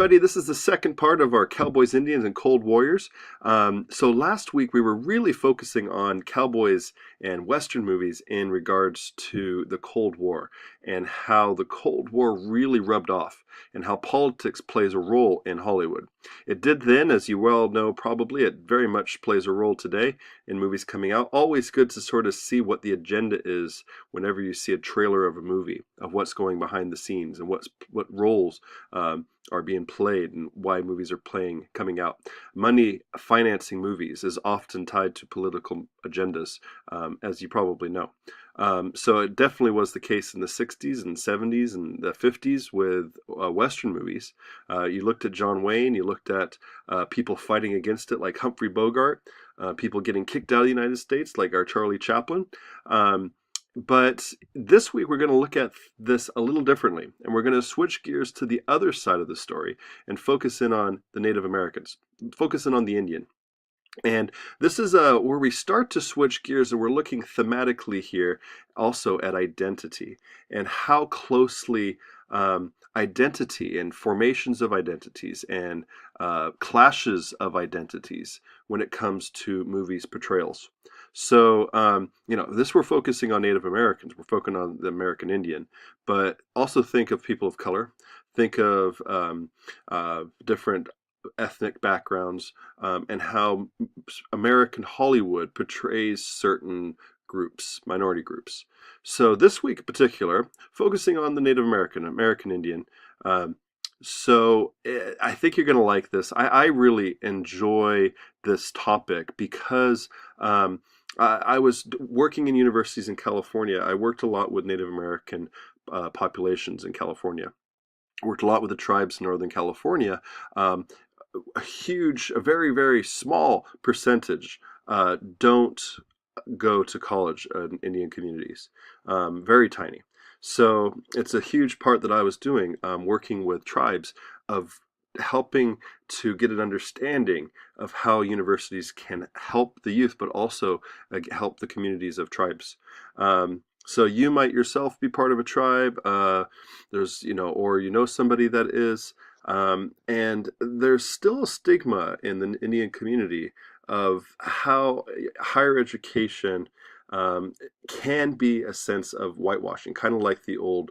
everybody. This is the second part of our Cowboys, Indians, and Cold Warriors. So last week we were really focusing on cowboys and Western movies in regards to the Cold War and how the Cold War really rubbed off and how politics plays a role in Hollywood. It did then, as you well know, probably. It very much plays a role today in movies coming out. Always good to sort of see what the agenda is whenever you see a trailer of a movie, of what's going behind the scenes and what roles are being played and why movies are coming out. Money financing movies is often tied to political agendas, as you probably know. So it definitely was the case in the 60s and 70s and the 50s with Western movies. You looked at John Wayne, you looked at people fighting against it like Humphrey Bogart, people getting kicked out of the United States like our Charlie Chaplin. But this week we're going to look at this a little differently, and we're going to switch gears to the other side of the story and focus in on the Native Americans, focus in on the Indian. And this is where we start to switch gears, and we're looking thematically here also at identity and how closely identity and formations of identities and clashes of identities when it comes to movies portrayals. So, this we're focusing on Native Americans, we're focusing on the American Indian, but also think of people of color, think of different ethnic backgrounds, and how American Hollywood portrays certain groups, minority groups. So this week in particular, focusing on the Native American Indian. I think you're going to like this. I really enjoy this topic because I was working in universities in California. I worked a lot with Native American populations in California. Worked a lot with the tribes in Northern California. A very, very small percentage don't go to college in Indian communities. Very tiny. So it's a huge part that I was doing, working with tribes, of helping to get an understanding of how universities can help the youth, but also help the communities of tribes. So you might yourself be part of a tribe, or somebody that is, and there's still a stigma in the Indian community of how higher education can be a sense of whitewashing, kind of like the old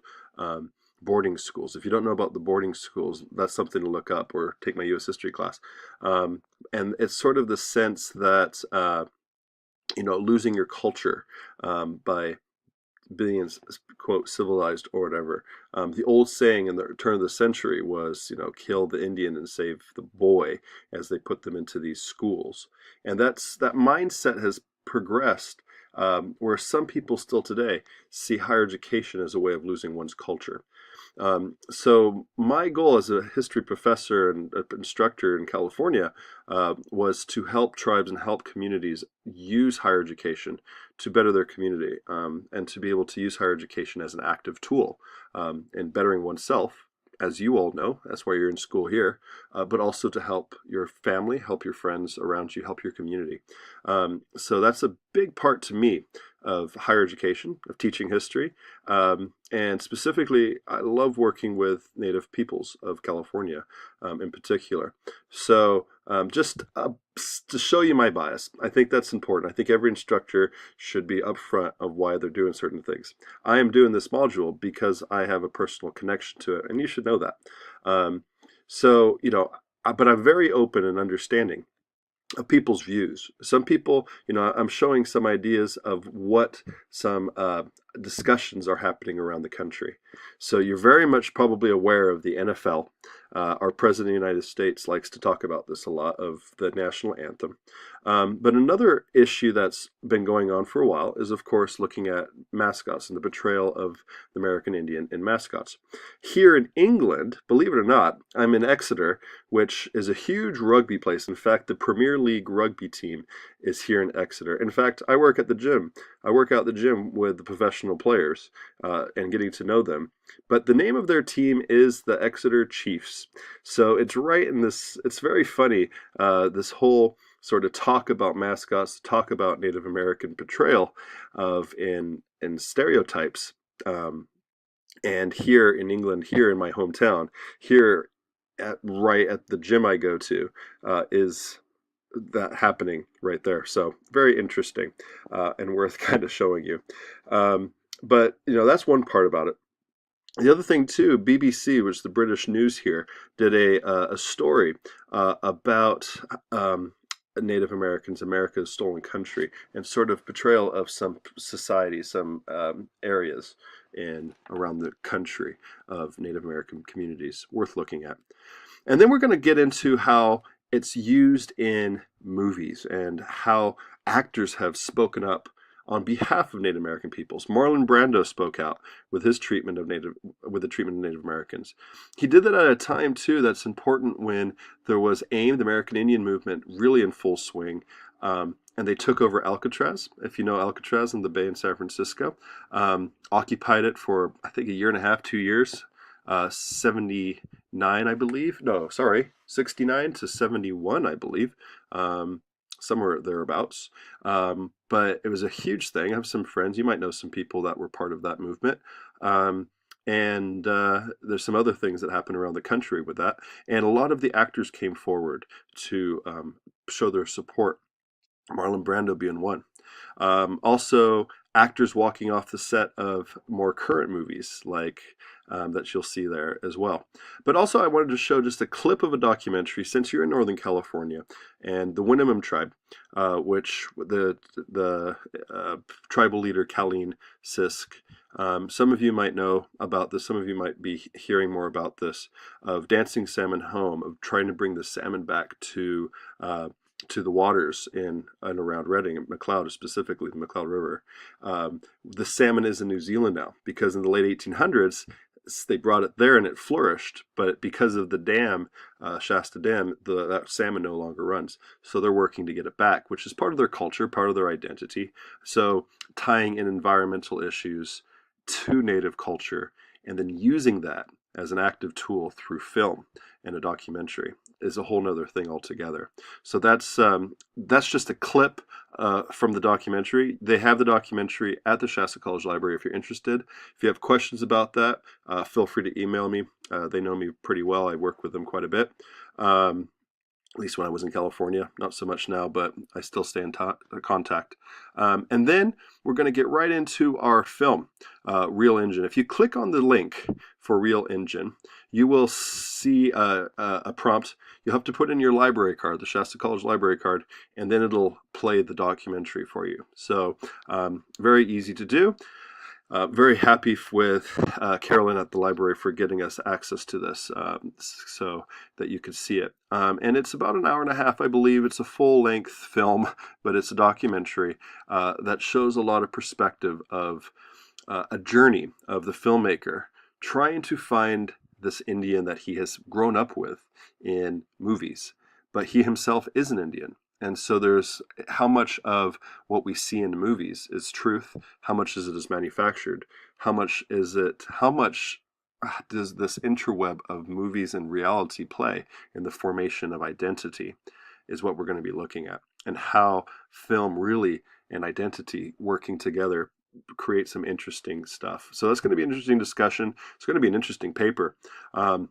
boarding schools. If you don't know about the boarding schools, that's something to look up or take my U.S. history class. And it's sort of the sense that, losing your culture by being, quote, civilized or whatever. The old saying in the turn of the century was, kill the Indian and save the boy, as they put them into these schools. And that mindset has progressed, where some people still today see higher education as a way of losing one's culture. So my goal as a history professor and instructor in California was to help tribes and help communities use higher education to better their community, and to be able to use higher education as an active tool in bettering oneself. As you all know, that's why you're in school here, but also to help your family, help your friends around you, help your community. So that's a big part to me of higher education, of teaching history. And specifically, I love working with Native peoples of California in particular. So just to show you my bias, I think that's important. I think every instructor should be upfront of why they're doing certain things. I am doing this module because I have a personal connection to it, and you should know that. But I'm very open and understanding of people's views. Some people, I'm showing some ideas of what some discussions are happening around the country. So you're very much probably aware of the NFL. Our president of the United States likes to talk about this a lot, of the national anthem. But another issue that's been going on for a while is, of course, looking at mascots and the portrayal of the American Indian in Mascots. Here in England, believe it or not, I'm in Exeter, which is a huge rugby place. In fact, the Premier League rugby team is here in Exeter. In fact, I work at the gym. I work out the gym with the professional players and getting to know them. But the name of their team is the Exeter Chiefs. So it's right in this, it's very funny, this whole sort of talk about mascots, talk about Native American portrayal of in stereotypes. And here in England, here in my hometown, here right at the gym I go to is that happening right there. So very interesting and worth kind of showing you. But that's one part about it. The other thing too, BBC, which is the British news here, did a story about Native Americans, America's stolen country, and sort of portrayal of some societies, some areas in around the country of Native American communities, worth looking at. And then we're going to get into how it's used in movies and how actors have spoken up on behalf of Native American peoples. Marlon Brando spoke out with his treatment of with the treatment of Native Americans. He did that at a time too that's important when there was AIM, the American Indian movement, really in full swing. And they took over Alcatraz, if you know Alcatraz in the Bay in San Francisco, occupied it for I think a year and a half, 2 years, 79, I believe. No, sorry, 69 to 71, I believe. Somewhere thereabouts. But it was a huge thing. I have some friends, you might know some people that were part of that movement. And there's some other things that happened around the country with that. And a lot of the actors came forward to show their support, Marlon Brando being one. Also, actors walking off the set of more current movies like that you'll see there as well. But also I wanted to show just a clip of a documentary since you're in Northern California and the Winnemem tribe, which the tribal leader Colleen Sisk. Some of you might know about this. Some of you might be hearing more about this, of dancing salmon home, of trying to bring the salmon back to the waters in and around Redding and McLeod, specifically the McLeod River. The salmon is in New Zealand now because in the late 1800s they brought it there and it flourished, but because of the dam, Shasta Dam, that salmon no longer runs. So they're working to get it back, which is part of their culture, part of their identity. So tying in environmental issues to Native culture and then using that as an active tool through film and a documentary is a whole nother thing altogether. So that's just a clip from the documentary. They have the documentary at the Shasta College Library if you're interested. If you have questions about that, feel free to email me. They know me pretty well. I work with them quite a bit. At least when I was in California, not so much now, but I still stay in contact. And then we're going to get right into our film, Real Injun. If you click on the link for Real Injun, you will see a prompt. You'll have to put in your library card, the Shasta College library card, and then it'll play the documentary for you. So very easy to do. Very happy with Carolyn at the library for getting us access to this so that you could see it. And it's about an hour and a half, I believe. It's a full-length film, but it's a documentary that shows a lot of perspective of a journey of the filmmaker trying to find this Indian that he has grown up with in movies, but he himself is an Indian. And so there's how much of what we see in the movies is truth, how much is it is manufactured, how much does this interweb of movies and reality play in the formation of identity is what we're going to be looking at, and how film really and identity working together create some interesting stuff. So that's going to be an interesting discussion. It's going to be an interesting paper. And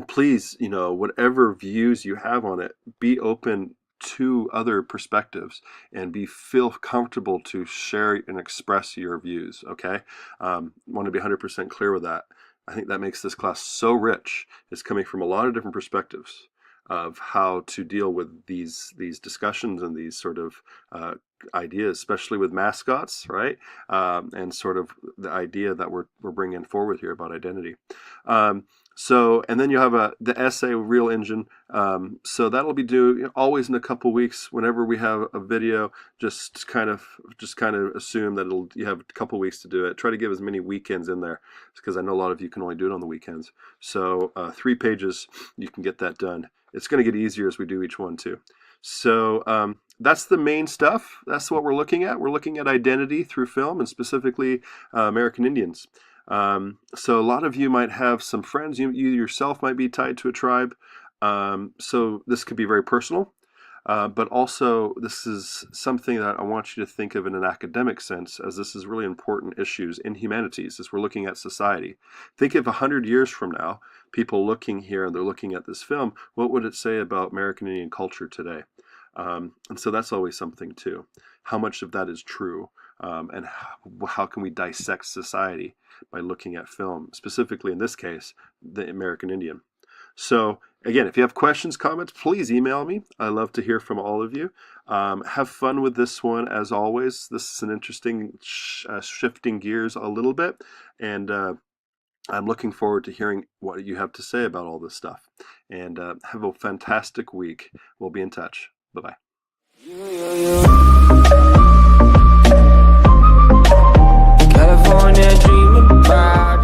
please, whatever views you have on it, be open to other perspectives and feel comfortable to share and express your views. Okay, want to be 100% clear with that. I think that makes this class so rich. It's coming from a lot of different perspectives of how to deal with these discussions and these sort of ideas, especially with mascots, right? And sort of the idea that we're bringing forward here about identity. So, and then you have the essay Real Injun. So that'll be due always in a couple weeks. Whenever we have a video, just kind of assume that you have a couple weeks to do it. Try to give as many weekends in there, because I know a lot of you can only do it on the weekends. So 3 pages, you can get that done. It's going to get easier as we do each one too. So that's the main stuff. That's what we're looking at. We're looking at identity through film, and specifically American Indians. So a lot of you might have some friends. You yourself might be tied to a tribe. So this could be very personal. But also, this is something that I want you to think of in an academic sense, as this is really important issues in humanities as we're looking at society. Think of 100 years from now, people looking here and they're looking at this film, what would it say about American Indian culture today? And so that's always something too. How much of that is true? And how can we dissect society by looking at film, specifically in this case, the American Indian? So again, if you have questions, comments, please email me. I love to hear from all of you. Have fun with this one as always. This is an interesting shifting gears a little bit, and I'm looking forward to hearing what you have to say about all this stuff. And have a fantastic week. We'll be in touch. Bye-bye. California dreaming about